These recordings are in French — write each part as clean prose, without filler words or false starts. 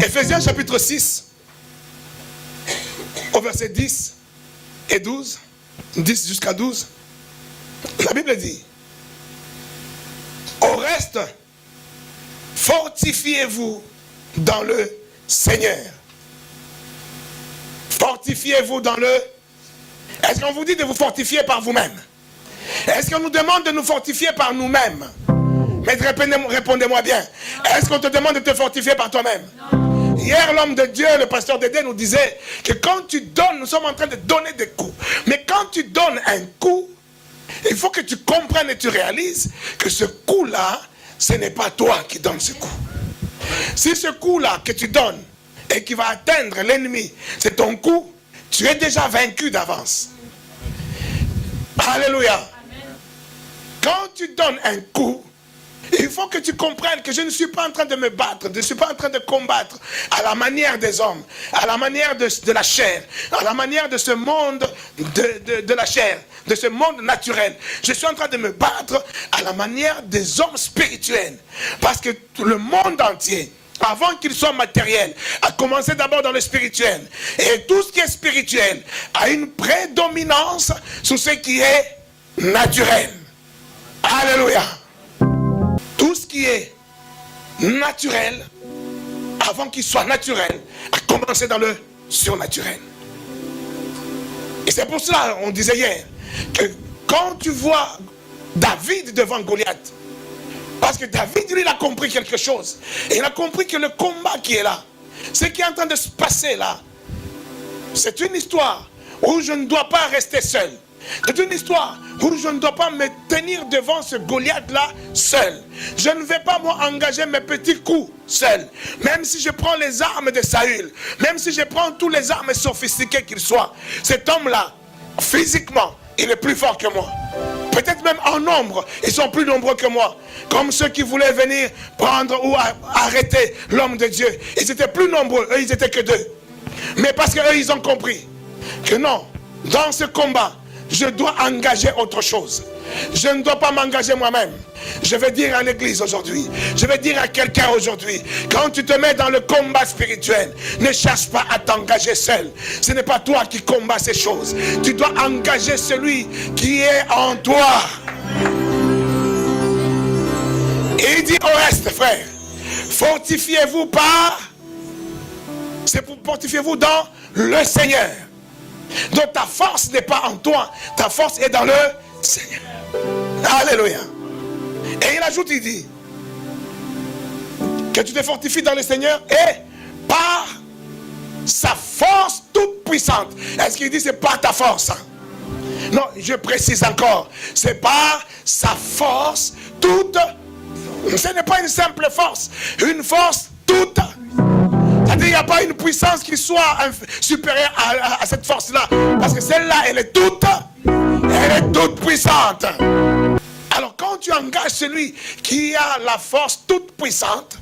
Éphésiens chapitre 6, au verset 10 et 12, 10 jusqu'à 12, la Bible dit, au reste, fortifiez-vous dans le Seigneur. Fortifiez-vous dans le... Est-ce qu'on vous dit de vous fortifier par vous-même? Est-ce qu'on nous demande de nous fortifier par nous-mêmes? Mais répondez-moi bien. Est-ce qu'on te demande de te fortifier par toi-même? Hier, l'homme de Dieu, le pasteur Dédé, nous disait que quand tu donnes, nous sommes en train de donner des coups. Mais quand tu donnes un coup, il faut que tu comprennes et tu réalises que ce coup-là, ce n'est pas toi qui donnes ce coup. Si ce coup-là que tu donnes et qui va atteindre l'ennemi, c'est ton coup, tu es déjà vaincu d'avance. Alléluia. Quand tu donnes un coup, il faut que tu comprennes que je ne suis pas en train de me battre, je ne suis pas en train de combattre à la manière des hommes, à la manière de la chair, à la manière de ce monde de la chair, de ce monde naturel. Je suis en train de me battre à la manière des hommes spirituels. Parce que le monde entier, avant qu'il soit matériel, a commencé d'abord dans le spirituel. Et tout ce qui est spirituel a une prédominance sur ce qui est naturel. Alléluia. Tout ce qui est naturel, avant qu'il soit naturel, a commencé dans le surnaturel. Et c'est pour cela, on disait hier, que quand tu vois David devant Goliath, parce que David, lui, il a compris quelque chose. Et il a compris que le combat qui est là, ce qui est en train de se passer là, c'est une histoire où je ne dois pas rester seul. C'est une histoire où je ne dois pas me tenir devant ce Goliath-là seul. Je ne vais pas, moi, engager mes petits coups seul. Même si je prends les armes de Saül, même si je prends tous les armes sophistiquées qu'il soit, cet homme-là, physiquement, il est plus fort que moi. Peut-être même en nombre, ils sont plus nombreux que moi. Comme ceux qui voulaient venir prendre ou arrêter l'homme de Dieu. Ils étaient plus nombreux, eux ils étaient que deux. Mais parce qu'eux ils ont compris que non, dans ce combat, je dois engager autre chose. Je ne dois pas m'engager moi-même. Je vais dire à l'église aujourd'hui, je vais dire à quelqu'un aujourd'hui, quand tu te mets dans le combat spirituel, ne cherche pas à t'engager seul. Ce n'est pas toi qui combats ces choses. Tu dois engager celui qui est en toi. Et il dit au reste, frère, fortifiez-vous par... C'est pour fortifiez-vous dans le Seigneur. Donc ta force n'est pas en toi, ta force est dans le Seigneur. Alléluia. Et il ajoute, il dit que tu te fortifies dans le Seigneur et par sa force toute puissante. Est-ce qu'il dit c'est par ta force? Non, je précise encore, c'est par sa force toute. Ce n'est pas une simple force, une force toute. C'est-à-dire qu'il n'y a pas une puissance qui soit supérieure à cette force-là. Parce que celle-là, elle est toute puissante. Alors quand tu engages celui qui a la force toute puissante,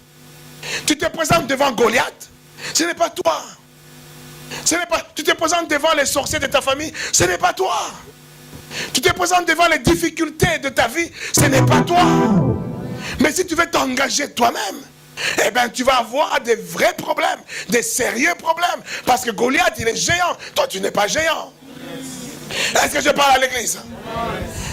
tu te présentes devant Goliath, ce n'est pas toi. Tu te présentes devant les sorciers de ta famille, ce n'est pas toi. Tu te présentes devant les difficultés de ta vie, ce n'est pas toi. Mais si tu veux t'engager toi-même, eh bien tu vas avoir des vrais problèmes, des sérieux problèmes. Parce que Goliath, il est géant. Toi, tu n'es pas géant. Est-ce que je parle à l'église?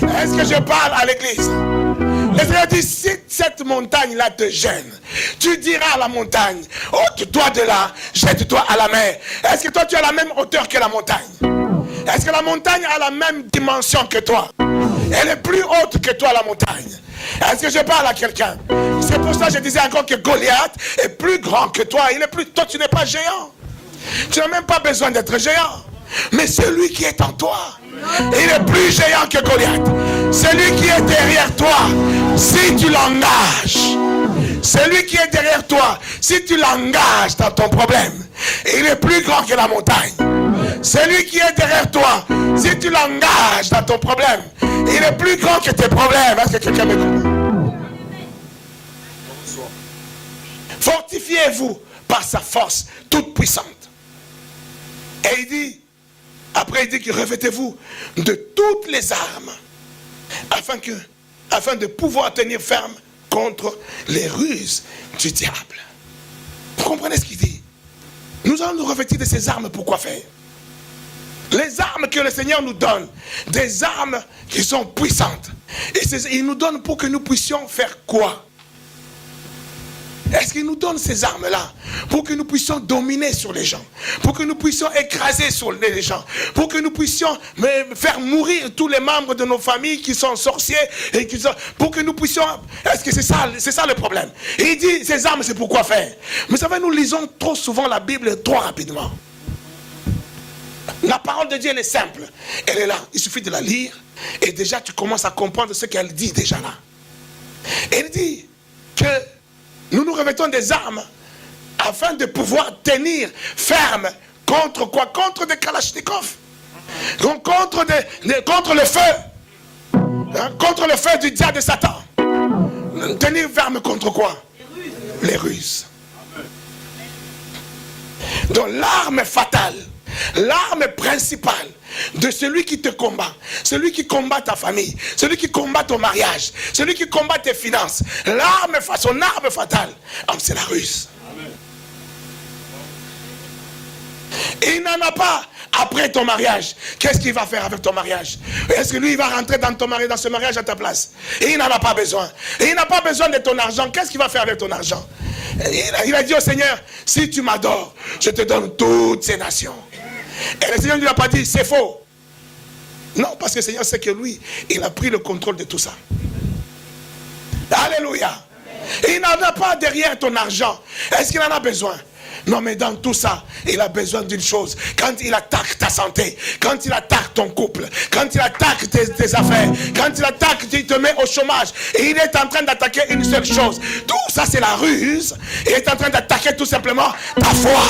Est-ce que je parle à l'église? Le Seigneur dit, si cette montagne-là te gêne, tu diras à la montagne, ôte-toi de là, jette-toi à la mer. Est-ce que toi, tu as la même hauteur que la montagne? Est-ce que la montagne a la même dimension que toi? Elle est plus haute que toi, la montagne. Est-ce que je parle à quelqu'un? C'est pour ça que je disais encore que Goliath est plus grand que toi. Toi, tu n'es pas géant. Tu n'as même pas besoin d'être géant. Mais celui qui est en toi, il est plus géant que Goliath. Celui qui est derrière toi, si tu l'engages, celui qui est derrière toi, si tu l'engages dans ton problème, il est plus grand que la montagne. Celui qui est derrière toi, si tu l'engages dans ton problème, il est plus grand que tes problèmes. Est-ce que quelqu'un me comprend? Fortifiez-vous par sa force toute puissante. Et il dit, après il dit que revêtez-vous de toutes les armes afin de pouvoir tenir ferme contre les ruses du diable. Vous comprenez ce qu'il dit? nous allons nous revêtir de ces armes pour quoi faire? Les armes que le Seigneur nous donne, des armes qui sont puissantes. Et il nous donne pour que nous puissions faire quoi? Est-ce qu'il nous donne ces armes-là pour que nous puissions dominer sur les gens, pour que nous puissions écraser sur les gens, pour que nous puissions faire mourir tous les membres de nos familles qui sont sorciers, et pour que nous puissions... Est-ce que c'est ça le problème? Et il dit, ces armes, c'est pour quoi faire? Mais vous savez, nous lisons trop souvent la Bible trop rapidement. La parole de Dieu, elle est simple. Elle est là. Il suffit de la lire et déjà tu commences à comprendre ce qu'elle dit déjà là. Elle dit que nous nous revêtons des armes afin de pouvoir tenir ferme contre quoi? Contre des kalachnikovs. Contre le feu. Contre le feu du diable de Satan. Tenir ferme contre quoi? Les ruses. Donc l'arme fatale, l'arme principale de celui qui te combat, celui qui combat ta famille, celui qui combat ton mariage, celui qui combat tes finances, son arme fatale, c'est la ruse. Et il n'en a pas après ton mariage. Qu'est-ce qu'il va faire avec ton mariage? Est-ce que lui il va rentrer dans ce mariage à ta place? Et il n'en a pas besoin. Et il n'a pas besoin de ton argent. Qu'est-ce qu'il va faire avec ton argent? Il a dit au Seigneur, si tu m'adores, je te donne toutes ces nations. Et le Seigneur ne lui a pas dit, c'est faux. Non, parce que le Seigneur sait que lui, il a pris le contrôle de tout ça. Alléluia. Et il n'en a pas derrière ton argent. Est-ce qu'il en a besoin? Non, mais dans tout ça, il a besoin d'une chose. Quand il attaque ta santé, quand il attaque ton couple, quand il attaque tes affaires, quand il attaque, il te met au chômage, et il est en train d'attaquer une seule chose. Tout ça, c'est la ruse. Il est en train d'attaquer tout simplement ta foi.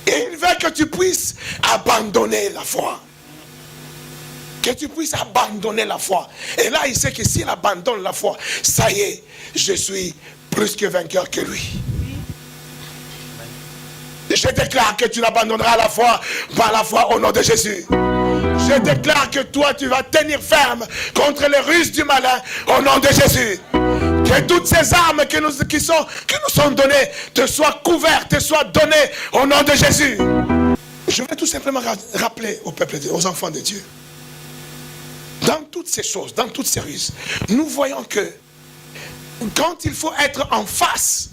Et il veut que tu puisses abandonner la foi. Que tu puisses abandonner la foi. Et là, il sait que s'il abandonne la foi, ça y est, je suis plus que vainqueur que lui. Je déclare que tu n'abandonneras la foi par la foi au nom de Jésus. Je déclare que toi, tu vas tenir ferme contre les ruses du malin au nom de Jésus. Que toutes ces armes qui nous sont données te soient couvertes, te soient données au nom de Jésus. Je vais tout simplement rappeler au peuple, aux enfants de Dieu. Dans toutes ces choses, dans toutes ces ruses, nous voyons que quand il faut être en face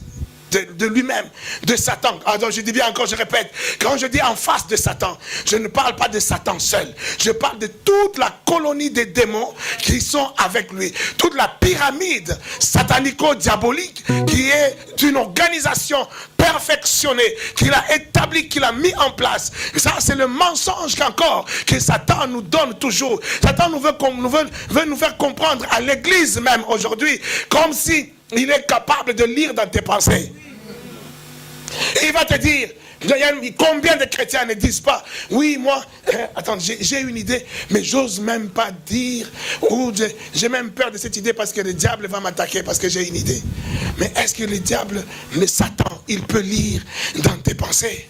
de lui-même, de Satan. Alors je dis bien encore, je répète, quand je dis en face de Satan, je ne parle pas de Satan seul. Je parle de toute la colonie des démons qui sont avec lui. Toute la pyramide satanico-diabolique qui est une organisation perfectionnée, qu'il a établie, qu'il a mis en place. Ça, c'est le mensonge qu'encore que Satan nous donne toujours. Satan veut nous faire comprendre à l'église même aujourd'hui, comme si il est capable de lire dans tes pensées. Et il va te dire, combien de chrétiens ne disent pas, oui, moi, attends, j'ai une idée, mais j'ose même pas dire, ou j'ai même peur de cette idée parce que le diable va m'attaquer parce que j'ai une idée. Mais est-ce que le diable, le Satan, il peut lire dans tes pensées?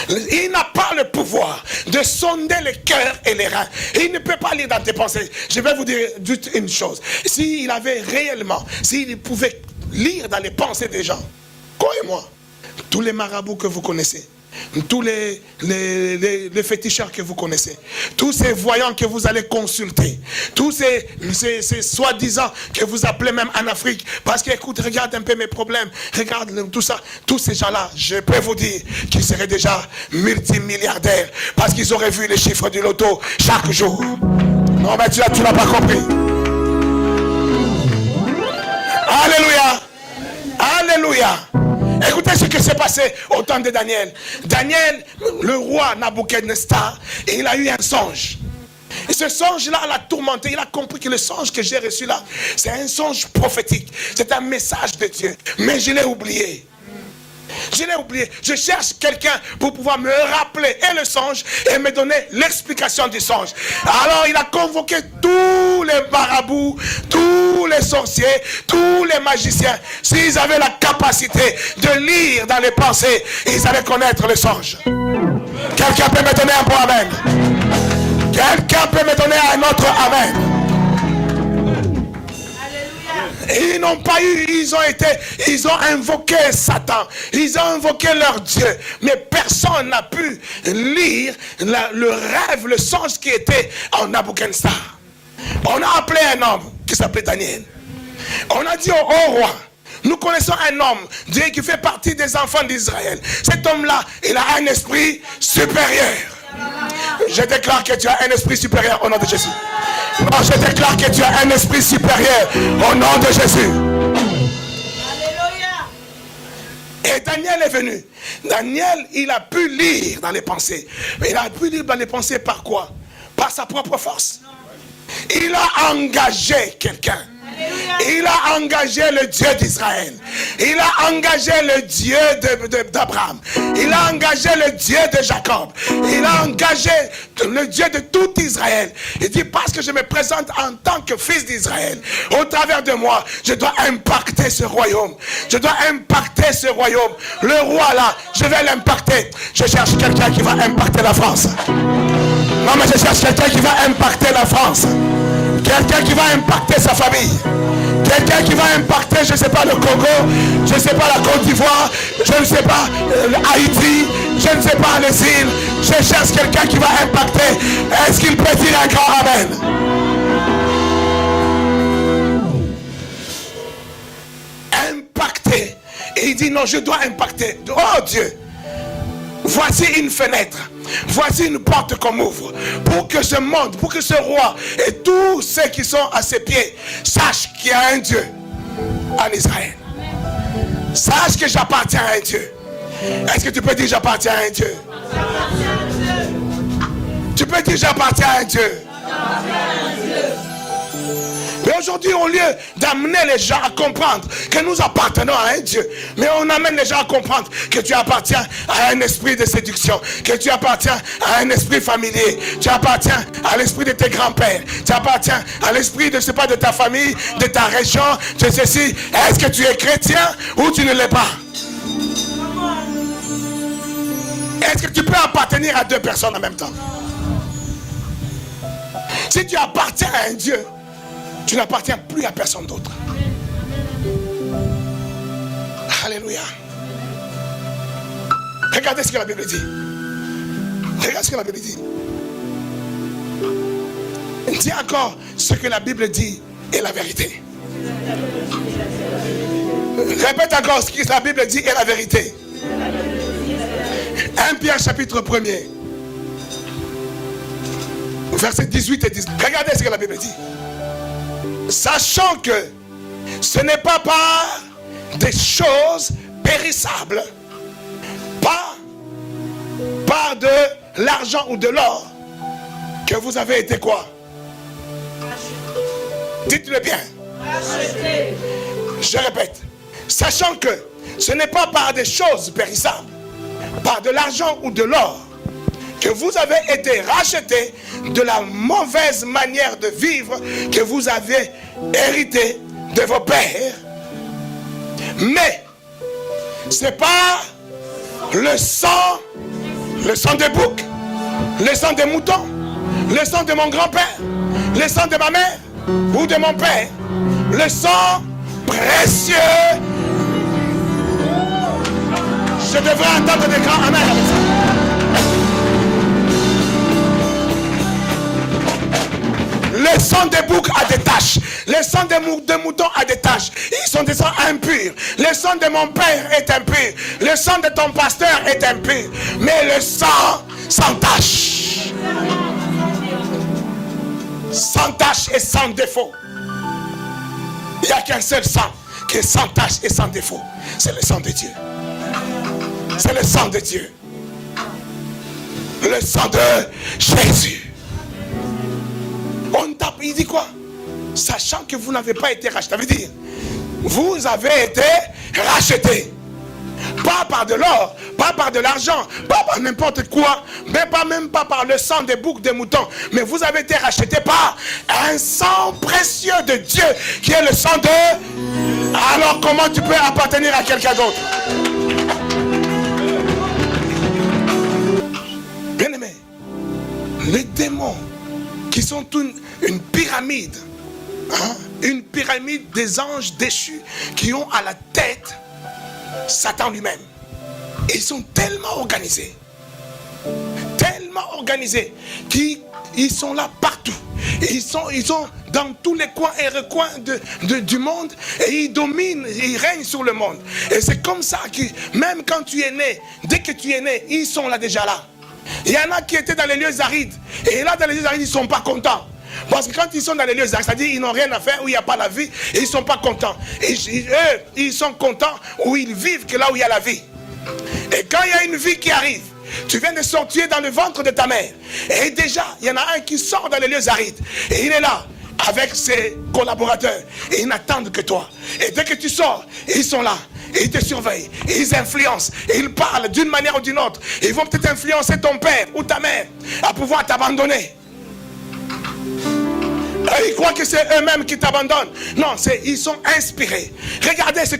Il n'a pas le pouvoir de sonder les cœurs et les reins. Il ne peut pas lire dans tes pensées. Je vais vous dire juste une chose. S'il avait réellement, s'il pouvait lire dans les pensées des gens, croyez-moi, tous les marabouts que vous connaissez, tous les féticheurs que vous connaissez, tous ces voyants que vous allez consulter, tous ces soi-disant que vous appelez même en Afrique, parce que écoute, regarde un peu mes problèmes, regarde tout ça, tous ces gens-là, je peux vous dire qu'ils seraient déjà multimilliardaires, parce qu'ils auraient vu les chiffres du loto chaque jour. Non mais tu n'as pas compris. Alléluia. Alléluia. Écoutez ce qui s'est passé au temps de Daniel. Daniel, le roi Nabuchodonosor, il a eu un songe. Et ce songe-là l'a tourmenté. Il a compris que le songe que j'ai reçu là, c'est un songe prophétique. C'est un message de Dieu. Mais je l'ai oublié. Je l'ai oublié. Je cherche quelqu'un pour pouvoir me rappeler et le songe et me donner l'explication du songe. Alors il a convoqué tous les marabouts, tous les sorciers, tous les magiciens. S'ils avaient la capacité de lire dans les pensées, ils allaient connaître le songe. Quelqu'un peut me donner un bon amen? Quelqu'un peut me donner un autre amen? Et ils n'ont pas eu, ils ont invoqué Satan, ils ont invoqué leur Dieu, mais personne n'a pu lire le rêve, le sens qui était en Nabuchodonosor. On a appelé un homme qui s'appelait Daniel. On a dit au roi, nous connaissons un homme, Dieu qui fait partie des enfants d'Israël. Cet homme-là, il a un esprit supérieur. Je déclare que tu as un esprit supérieur au nom de Jésus. Non, je déclare que tu as un esprit supérieur au nom de Jésus. Alléluia. Et Daniel est venu. Daniel, il a pu lire dans les pensées. Mais il a pu lire dans les pensées par quoi? Par sa propre force. Il a engagé quelqu'un. Il a engagé le Dieu d'Israël. Il a engagé le Dieu d'Abraham. Il a engagé le Dieu de Jacob. Il a engagé le Dieu de tout Israël. Il dit, parce que je me présente en tant que fils d'Israël, au travers de moi, je dois impacter ce royaume. Je dois impacter ce royaume. Le roi là, je vais l'impacter. Je cherche quelqu'un qui va impacter la France. Non, mais je cherche quelqu'un qui va impacter la France. Quelqu'un qui va impacter sa famille. Quelqu'un qui va impacter, je ne sais pas, le Congo, je ne sais pas, la Côte d'Ivoire, je ne sais pas, Haïti, je ne sais pas, les îles. Je cherche quelqu'un qui va impacter. Est-ce qu'il peut dire un grand amen? Impacter. Et il dit non, je dois impacter. Oh Dieu, voici une fenêtre. Voici une porte qu'on ouvre pour que ce monde, pour que ce roi et tous ceux qui sont à ses pieds sachent qu'il y a un Dieu en Israël. Sache que j'appartiens à un Dieu. Est-ce que tu peux dire j'appartiens à un Dieu? Tu peux dire j'appartiens à un Dieu. Mais aujourd'hui, au lieu d'amener les gens à comprendre que nous appartenons à un Dieu, mais on amène les gens à comprendre que tu appartiens à un esprit de séduction, que tu appartiens à un esprit familier, tu appartiens à l'esprit de tes grands-pères, tu appartiens à l'esprit de, je sais pas, de ta famille, de ta région, de ceci. Est-ce que tu es chrétien ou tu ne l'es pas? Est-ce que tu peux appartenir à deux personnes en même temps? Si tu appartiens à un Dieu, tu n'appartiens plus à personne d'autre. Alléluia. Regardez ce que la Bible dit. Regardez ce que la Bible dit. Dis encore ce que la Bible dit est la vérité. Répète encore ce que la Bible dit est la vérité. 1 Pierre chapitre 1er. Versets 18 et 19. Regardez ce que la Bible dit. Sachant que ce n'est pas par des choses périssables, pas par de l'argent ou de l'or, que vous avez été quoi? Dites-le bien. Je répète. Sachant que ce n'est pas par des choses périssables, par de l'argent ou de l'or, que vous avez été rachetés de la mauvaise manière de vivre que vous avez hérité de vos pères. Mais c'est pas le sang des boucs, le sang des moutons, le sang de mon grand-père, le sang de ma mère ou de mon père, le sang précieux. Je devrais entendre des grands amen avec ça. Le sang des boucs a des taches. Le sang des moutons a des taches. Ils sont des sangs impurs. Le sang de mon père est impur. Le sang de ton pasteur est impur. Mais le sang sans tache. Sans tache et sans défaut. Il n'y a qu'un seul sang qui est sans tache et sans défaut. C'est le sang de Dieu. C'est le sang de Dieu. Le sang de Jésus. On tape, il dit quoi? Sachant que vous n'avez pas été racheté. Ça veut dire, vous avez été racheté. Pas par de l'or, pas par de l'argent, pas par n'importe quoi, même pas par le sang des boucs, des moutons. Mais vous avez été racheté par un sang précieux de Dieu qui est le sang de... Alors comment tu peux appartenir à quelqu'un d'autre? Bien aimé, les démons qui sont une pyramide une pyramide des anges déchus qui ont à la tête Satan lui-même. Ils sont tellement organisés qu'ils sont là partout. Ils sont dans tous les coins et recoins du monde, et ils dominent, ils règnent sur le monde. Et c'est comme ça que même quand tu es né, dès que tu es né, ils sont là déjà là. Il y en a qui étaient dans les lieux arides, et là dans les lieux arides, ils ne sont pas contents. Parce que quand ils sont dans les lieux arides, c'est-à-dire ils n'ont rien à faire, où il n'y a pas la vie, et ils ne sont pas contents. Et eux, ils sont contents où ils vivent que là où il y a la vie. Et quand il y a une vie qui arrive, tu viens de sortir dans le ventre de ta mère. Et déjà, il y en a un qui sort dans les lieux arides. Et il est là, avec ses collaborateurs. Et ils n'attendent que toi. Et dès que tu sors, ils sont là. Et ils te surveillent. Et ils influencent. Et ils parlent d'une manière ou d'une autre. Ils vont peut-être influencer ton père ou ta mère à pouvoir t'abandonner. Ils croient que c'est eux-mêmes qui t'abandonnent. Non, ils sont inspirés. Regardez ce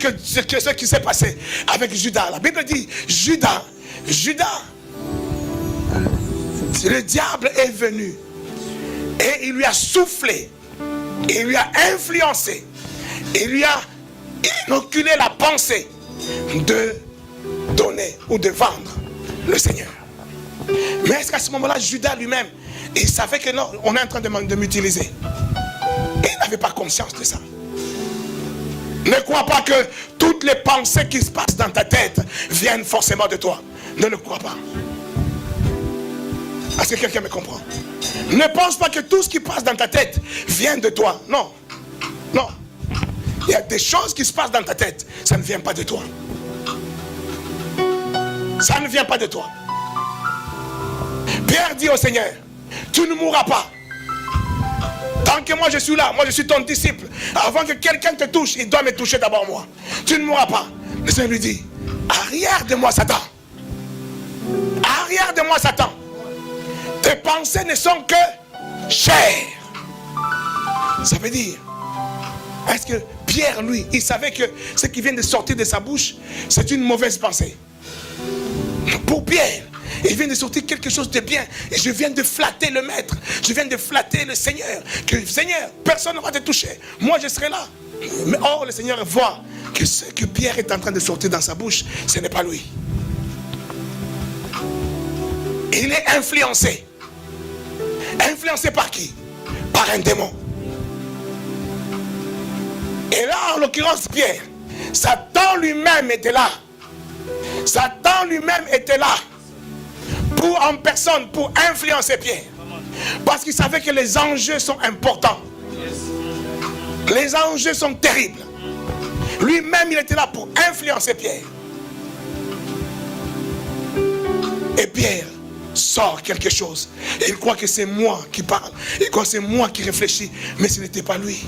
qui s'est passé avec Judas. La Bible dit, Judas, le diable est venu et il lui a soufflé, il lui a influencé, il lui a inoculé la pensée de donner ou de vendre le Seigneur. Mais est-ce qu'à ce moment-là, Judas lui-même, il savait que non, on est en train de m'utiliser? Il n'avait pas conscience de ça. Ne crois pas que toutes les pensées qui se passent dans ta tête viennent forcément de toi. Ne le crois pas. Est-ce que quelqu'un me comprend? Ne pense pas que tout ce qui passe dans ta tête vient de toi. Non. Non. Il y a des choses qui se passent dans ta tête. Ça ne vient pas de toi. Ça ne vient pas de toi. Pierre dit au Seigneur, tu ne mourras pas. Tant que moi je suis là, moi je suis ton disciple. Avant que quelqu'un te touche, il doit me toucher d'abord moi. Tu ne mourras pas. Le Seigneur lui dit, arrière de moi Satan. Arrière de moi Satan. Tes pensées ne sont que chair. Ça veut dire, est-ce que Pierre, lui, il savait que ce qui vient de sortir de sa bouche, c'est une mauvaise pensée? Pour Pierre, il vient de sortir quelque chose de bien. Et je viens de flatter le maître. Je viens de flatter le Seigneur. Que Seigneur, personne ne va te toucher. Moi, je serai là. Mais or, le Seigneur voit que ce que Pierre est en train de sortir dans sa bouche, ce n'est pas lui. Il est influencé. Influencé par qui? Par un démon. Et là, en l'occurrence, Pierre, Satan lui-même était là. Satan lui-même était là. En personne, pour influencer Pierre. Parce qu'il savait que les enjeux sont importants. Les enjeux sont terribles. Lui-même, il était là pour influencer Pierre. Et Pierre sort quelque chose. Et il croit que c'est moi qui parle. Il croit que c'est moi qui réfléchis. Mais ce n'était pas lui.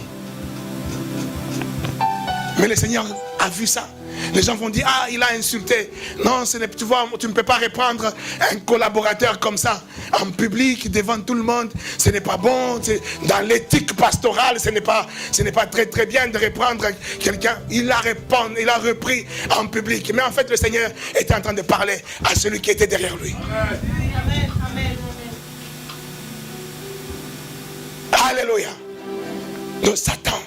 Mais le Seigneur a vu ça. Les gens vont dire, ah, il a insulté. Non, tu vois, tu ne peux pas reprendre un collaborateur comme ça, en public, devant tout le monde. Ce n'est pas bon. Dans l'éthique pastorale, ce n'est pas très très bien de reprendre quelqu'un. Il a repris en public. Mais en fait, le Seigneur était en train de parler à celui qui était derrière lui. Amen. Amen. Alléluia. Donc Satan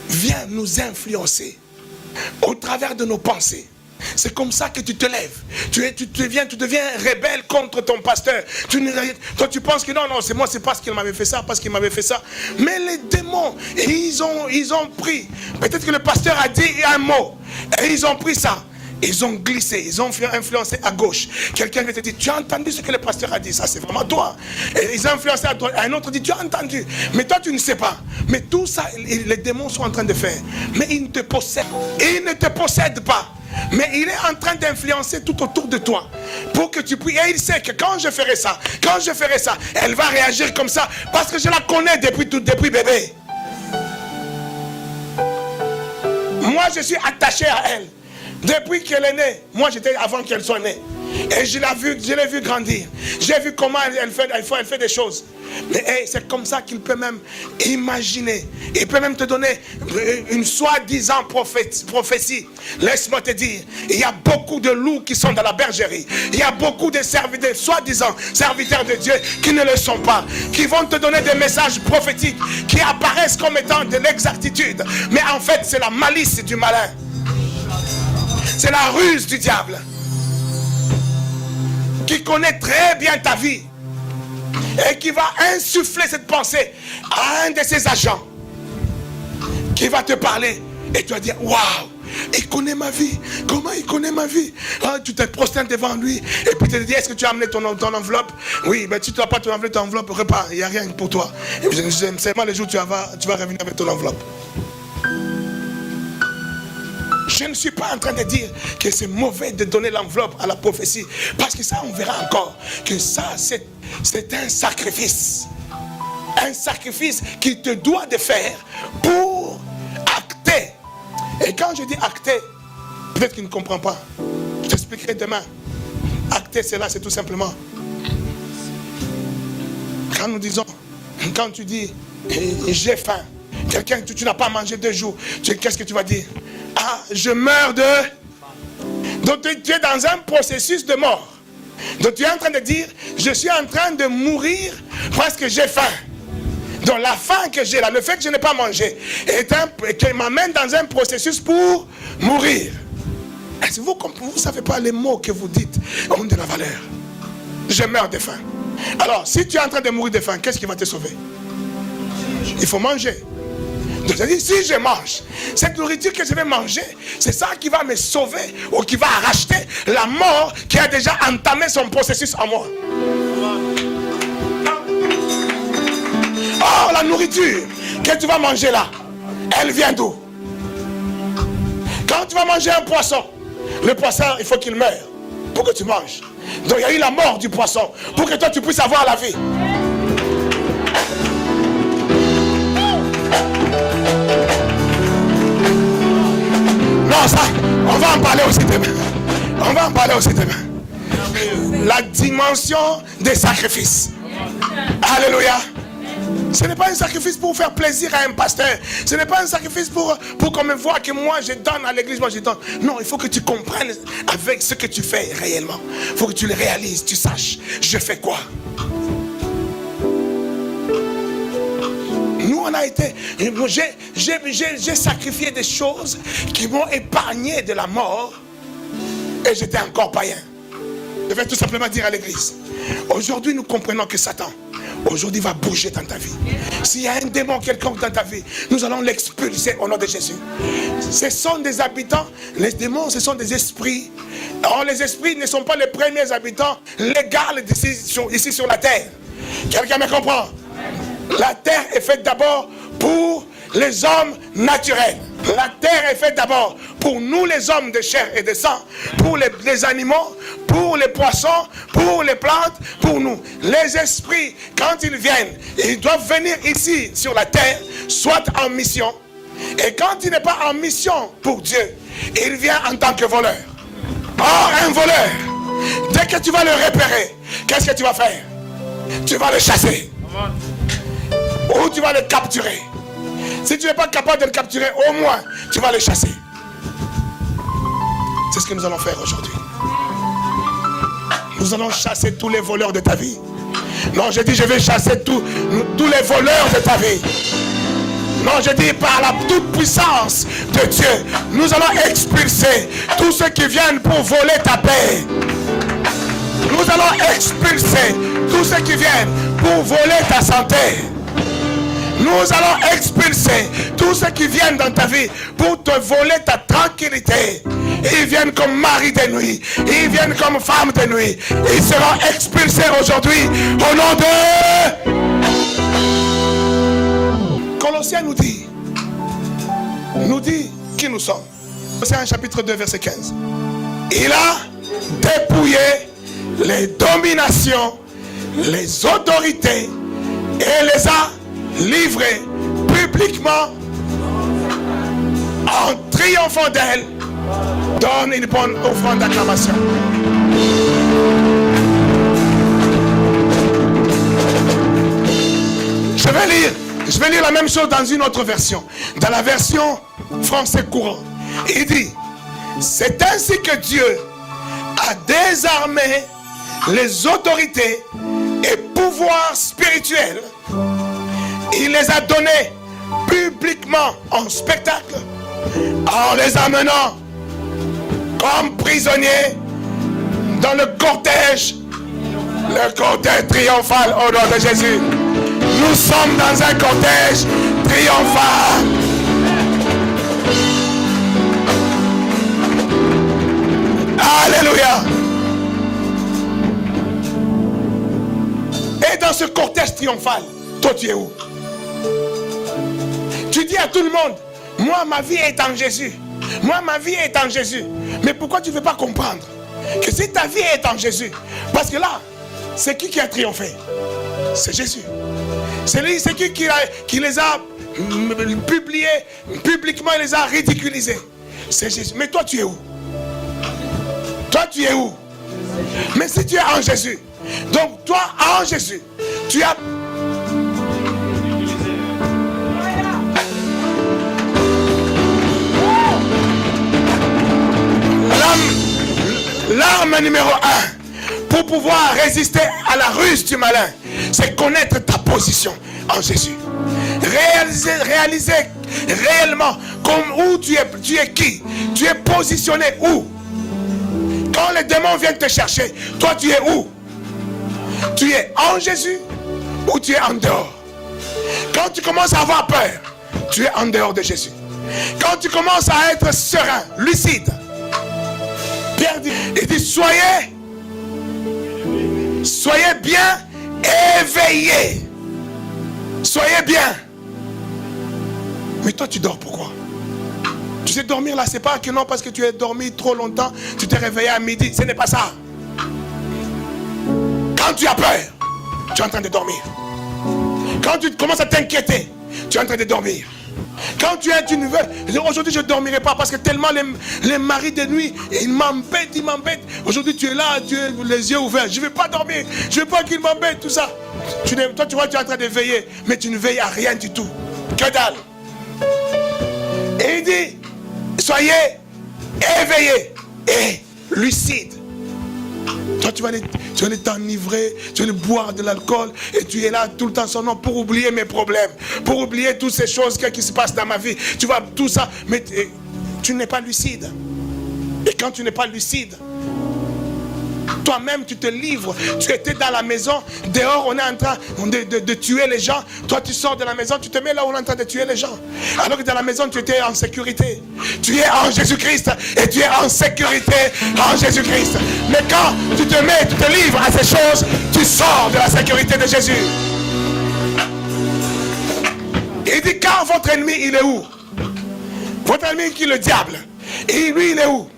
vient nous influencer au travers de nos pensées. C'est comme ça que tu te lèves. Tu deviens rebelle contre ton pasteur. Toi tu penses que non, c'est moi, c'est parce qu'il m'avait fait ça, Mais les démons, ils ont pris. Peut-être que le pasteur a dit un mot. Et ils ont pris ça. Ils ont glissé, ils ont influencé à gauche. Quelqu'un vient te dire, tu as entendu ce que le pasteur a dit? Ça, c'est vraiment toi. Et ils ont influencé à droite. Un autre dit, tu as entendu. Mais toi, tu ne sais pas. Mais tout ça, les démons sont en train de faire. Mais ils ne te possèdent. Ils ne te possèdent pas. Mais il est en train d'influencer tout autour de toi. Pour que tu pries. Et il sait que quand je ferai ça, elle va réagir comme ça. Parce que je la connais depuis bébé. Moi, je suis attaché à elle. Depuis qu'elle est née, moi j'étais avant qu'elle soit née. Et je l'ai vu grandir. J'ai vu comment elle fait des choses. Mais hey, c'est comme ça qu'il peut même imaginer. Il peut même te donner une soi-disant prophétie. Laisse-moi te dire, il y a beaucoup de loups qui sont dans la bergerie. Il y a beaucoup de soi-disant serviteurs de Dieu qui ne le sont pas. Qui vont te donner des messages prophétiques qui apparaissent comme étant de l'exactitude. Mais en fait, c'est la malice du malin. C'est la ruse du diable. Qui connaît très bien ta vie et qui va insuffler cette pensée à un de ses agents qui va te parler et tu vas dire waouh, il connaît ma vie. Comment il connaît ma vie? Tu te prosternes devant lui et puis tu te dis est-ce que tu as amené ton enveloppe? Oui, mais si tu n'as pas ton enveloppe, repars, il n'y a rien pour toi. Et puis, seulement les jours où tu vas revenir avec ton enveloppe. Je ne suis pas en train de dire que c'est mauvais de donner l'enveloppe à la prophétie. Parce que ça, on verra encore que ça, c'est un sacrifice. Un sacrifice qu'il te doit de faire pour acter. Et quand je dis acter, peut-être qu'il ne comprend pas. Je t'expliquerai demain. Acter, c'est tout simplement. Quand nous disons, quand tu dis j'ai faim, quelqu'un, tu n'as pas mangé 2 jours, qu'est-ce que tu vas dire? Ah, je meurs de... Donc tu es dans un processus de mort. Donc tu es en train de dire, je suis en train de mourir parce que j'ai faim. Donc la faim que j'ai là, le fait que je n'ai pas mangé, m'amène dans un processus pour mourir. Et si vous ne savez pas les mots que vous dites ont de la valeur. Je meurs de faim. Alors, si tu es en train de mourir de faim, qu'est-ce qui va te sauver? Il faut manger. Donc, c'est-à-dire, si je mange, cette nourriture que je vais manger, c'est ça qui va me sauver ou qui va racheter la mort qui a déjà entamé son processus en moi. Oh, la nourriture que tu vas manger là, elle vient d'où? Quand tu vas manger un poisson, le poisson, il faut qu'il meure pour que tu manges. Donc, il y a eu la mort du poisson pour que toi, tu puisses avoir la vie. Non, ça, on va en parler aussi demain. On va en parler aussi demain. La dimension des sacrifices. Alléluia. Ce n'est pas un sacrifice pour faire plaisir à un pasteur. Ce n'est pas un sacrifice pour qu'on me voit que moi je donne à l'église, moi je donne. Non, il faut que tu comprennes avec ce que tu fais réellement. Il faut que tu le réalises, tu saches, je fais quoi. Nous, on a été... J'ai sacrifié des choses qui m'ont épargné de la mort et j'étais encore païen. Je vais tout simplement dire à l'église, aujourd'hui nous comprenons que Satan, aujourd'hui va bouger dans ta vie. S'il y a un démon quelconque dans ta vie, nous allons l'expulser au nom de Jésus. Ce sont des habitants, les démons ce sont des esprits. Or les esprits ne sont pas les premiers habitants légaux ici sur la terre. Quelqu'un me comprend? La terre est faite d'abord pour les hommes naturels. La terre est faite d'abord pour nous les hommes de chair et de sang, pour les animaux, pour les poissons, pour les plantes, pour nous. Les esprits, quand ils viennent, ils doivent venir ici sur la terre, soit en mission. Et quand il n'est pas en mission pour Dieu, il vient en tant que voleur. Or, un voleur, dès que tu vas le repérer, qu'est-ce que tu vas faire? Tu vas le chasser. Ou tu vas le capturer. Si tu n'es pas capable de le capturer, au moins tu vas le chasser. C'est ce que nous allons faire aujourd'hui. Nous allons chasser tous les voleurs de ta vie. Non, je dis je vais chasser tous les voleurs de ta vie. Non, je dis par la toute puissance de Dieu, nous allons expulser tous ceux qui viennent pour voler ta paix. Nous allons expulser tous ceux qui viennent pour voler ta santé. Nous allons expulser tous ceux qui viennent dans ta vie pour te voler ta tranquillité. Ils viennent comme mari de nuit. Ils viennent comme femme de nuit. Ils seront expulsés aujourd'hui au nom de... Colossiens nous dit qui nous sommes. Colossiens chapitre 2 verset 15. Il a dépouillé les dominations, les autorités et les a livré publiquement en triomphant d'elle. Donne une bonne offrande d'acclamation. Je vais lire la même chose dans une autre version. Dans la version français courant. Il dit, c'est ainsi que Dieu a désarmé les autorités et pouvoirs spirituels. Il les a donnés publiquement en spectacle en les amenant comme prisonniers dans le cortège triomphal au nom de Jésus. Nous sommes dans un cortège triomphal. Alléluia. Et dans ce cortège triomphal, toi tu es où? Tu dis à tout le monde, moi ma vie est en Jésus. Moi ma vie est en Jésus. Mais pourquoi tu ne veux pas comprendre que si ta vie est en Jésus, parce que là, c'est qui a triomphé? C'est Jésus. C'est lui, c'est qui les a publiés publiquement, il les a ridiculisés. C'est Jésus. Mais toi tu es où? Toi tu es où? Mais si tu es en Jésus, donc toi en Jésus, tu as... L'arme numéro 1 pour pouvoir résister à la ruse du malin, c'est connaître ta position en Jésus. Réaliser réellement comme où tu es qui, tu es positionné où. Quand les démons viennent te chercher, toi tu es où? Tu es en Jésus ou tu es en dehors? Quand tu commences à avoir peur, tu es en dehors de Jésus. Quand tu commences à être serein, lucide, Pierre dit, il dit, soyez bien éveillés. Soyez bien. Mais toi tu dors pourquoi? Tu sais dormir là, c'est pas que non parce que tu as dormi trop longtemps, tu t'es réveillé à midi, ce n'est pas ça. Quand tu as peur, tu es en train de dormir. Quand tu commences à t'inquiéter, tu es en train de dormir. Quand tu ne veux, aujourd'hui je ne dormirai pas parce que tellement les maris de nuit, ils m'embêtent. Aujourd'hui tu es là, tu as les yeux ouverts, je ne vais pas dormir, je ne veux pas qu'ils m'embêtent, tout ça. Toi tu vois, tu es en train de veiller, mais tu ne veilles à rien du tout. Que dalle. Et il dit, soyez éveillés et lucides. Toi tu vas t'enivrer, tu vas boire de l'alcool et tu es là tout le temps son nom pour oublier mes problèmes, pour oublier toutes ces choses qui se passent dans ma vie. Tu vois tout ça, mais tu n'es pas lucide. Et quand tu n'es pas lucide, toi-même tu te livres. Tu étais dans la maison, dehors on est en train de tuer les gens. Toi tu sors de la maison, tu te mets là où on est en train de tuer les gens. Alors que dans la maison tu étais en sécurité. Tu es en Jésus-Christ et tu es en sécurité en Jésus-Christ. Mais quand tu te mets, tu te livres à ces choses, tu sors de la sécurité de Jésus. Il dit, car votre ennemi il est où? Votre ennemi qui est le diable. Et lui il est où?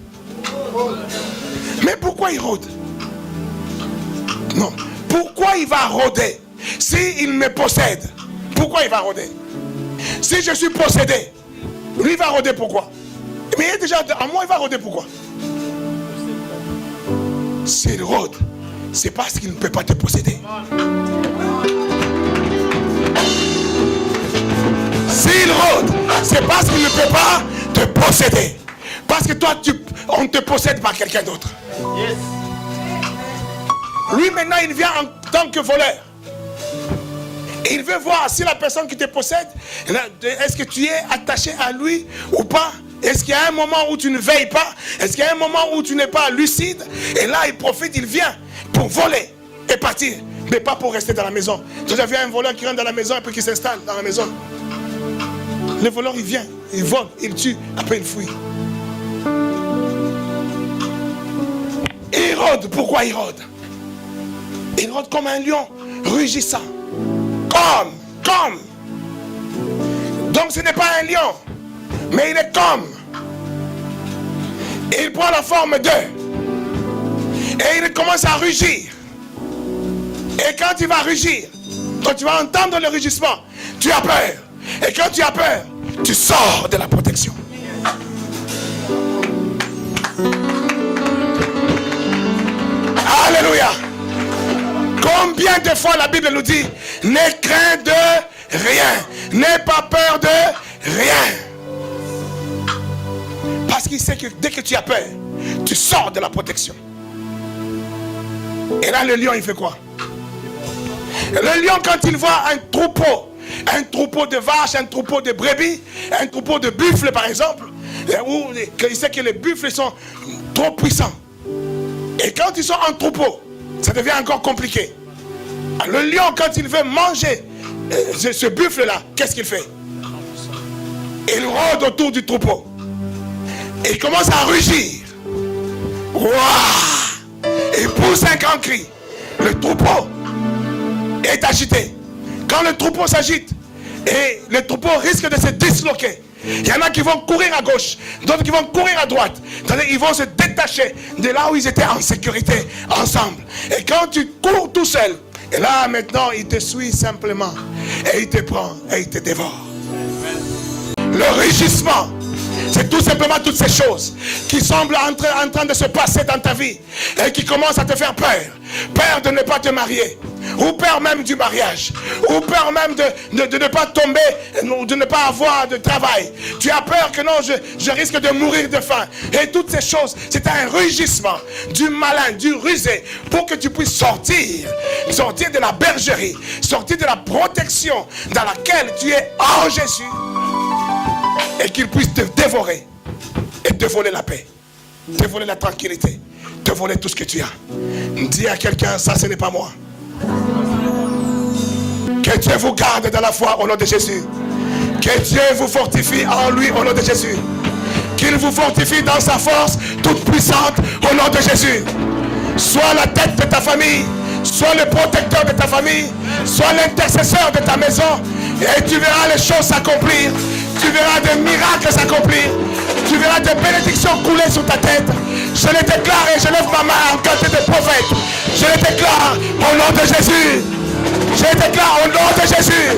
Mais pourquoi il rôde? Non. Pourquoi il va rôder? S'il me possède, pourquoi il va rôder? Si je suis possédé, lui il va rôder pourquoi? Mais il est déjà en moi, il va rôder pourquoi? S'il rôde, c'est parce qu'il ne peut pas te posséder. S'il rôde, c'est parce qu'il ne peut pas te posséder. Parce que toi, on te possède par quelqu'un d'autre. Yes. Lui maintenant il vient en tant que voleur. Et il veut voir si la personne qui te possède, est-ce que tu es attaché à lui ou pas? Est-ce qu'il y a un moment où tu ne veilles pas? Est-ce qu'il y a un moment où tu n'es pas lucide? Et là il profite, il vient pour voler et partir, mais pas pour rester dans la maison. Tu as vu un voleur qui rentre dans la maison et puis qui s'installe dans la maison. Le voleur il vient, il vole, il tue, après il fuit. Il rôde, pourquoi il rôde? Il rôde comme un lion, rugissant. Comme. Donc ce n'est pas un lion, mais il est comme. Et il prend la forme d'eux. Et il commence à rugir. Et quand il va rugir, quand tu vas entendre le rugissement, tu as peur. Et quand tu as peur, tu sors de la protection. Alléluia. Combien de fois la Bible nous dit, n'aie crainte de rien. N'aie pas peur de rien. Parce qu'il sait que dès que tu as peur, tu sors de la protection. Et là, le lion, il fait quoi? Le lion, quand il voit un troupeau de vaches, un troupeau de brebis, un troupeau de buffles, par exemple, où il sait que les buffles sont trop puissants. Et quand ils sont en troupeau, ça devient encore compliqué. Le lion, quand il veut manger ce buffle-là, qu'est-ce qu'il fait? Il rôde autour du troupeau. Et il commence à rugir. Waouh! Il pousse un grand cri. Le troupeau est agité. Quand le troupeau s'agite, et le troupeau risque de se disloquer. Il y en a qui vont courir à gauche, d'autres qui vont courir à droite. Ils vont se détacher de là où ils étaient en sécurité ensemble. Et quand tu cours tout seul, et là maintenant il te suit simplement. Et il te prend et il te dévore. Le rugissement, c'est tout simplement toutes ces choses qui semblent en train de se passer dans ta vie et qui commencent à te faire peur. Peur de ne pas te marier, ou peur même du mariage, ou peur même de ne pas tomber, de ne pas avoir de travail. Tu as peur que non, je risque de mourir de faim. Et toutes ces choses, c'est un rugissement du malin, du rusé, pour que tu puisses sortir de la bergerie, sortir de la protection dans laquelle tu es en Jésus, et qu'il puisse te dévorer et te voler la paix, te voler la tranquillité, te voler tout ce que tu as. Dis à quelqu'un, ça ce n'est pas moi. Que Dieu vous garde dans la foi au nom de Jésus. Que Dieu vous fortifie en lui au nom de Jésus. Qu'il vous fortifie dans sa force toute puissante au nom de Jésus. Sois la tête de ta famille, sois le protecteur de ta famille, sois l'intercesseur de ta maison, et tu verras les choses s'accomplir. Tu verras des miracles s'accomplir. Tu verras des bénédictions couler sur ta tête. Je les déclare et je lève ma main en qualité de prophète. Je les déclare au nom de Jésus. Je les déclare au nom de Jésus.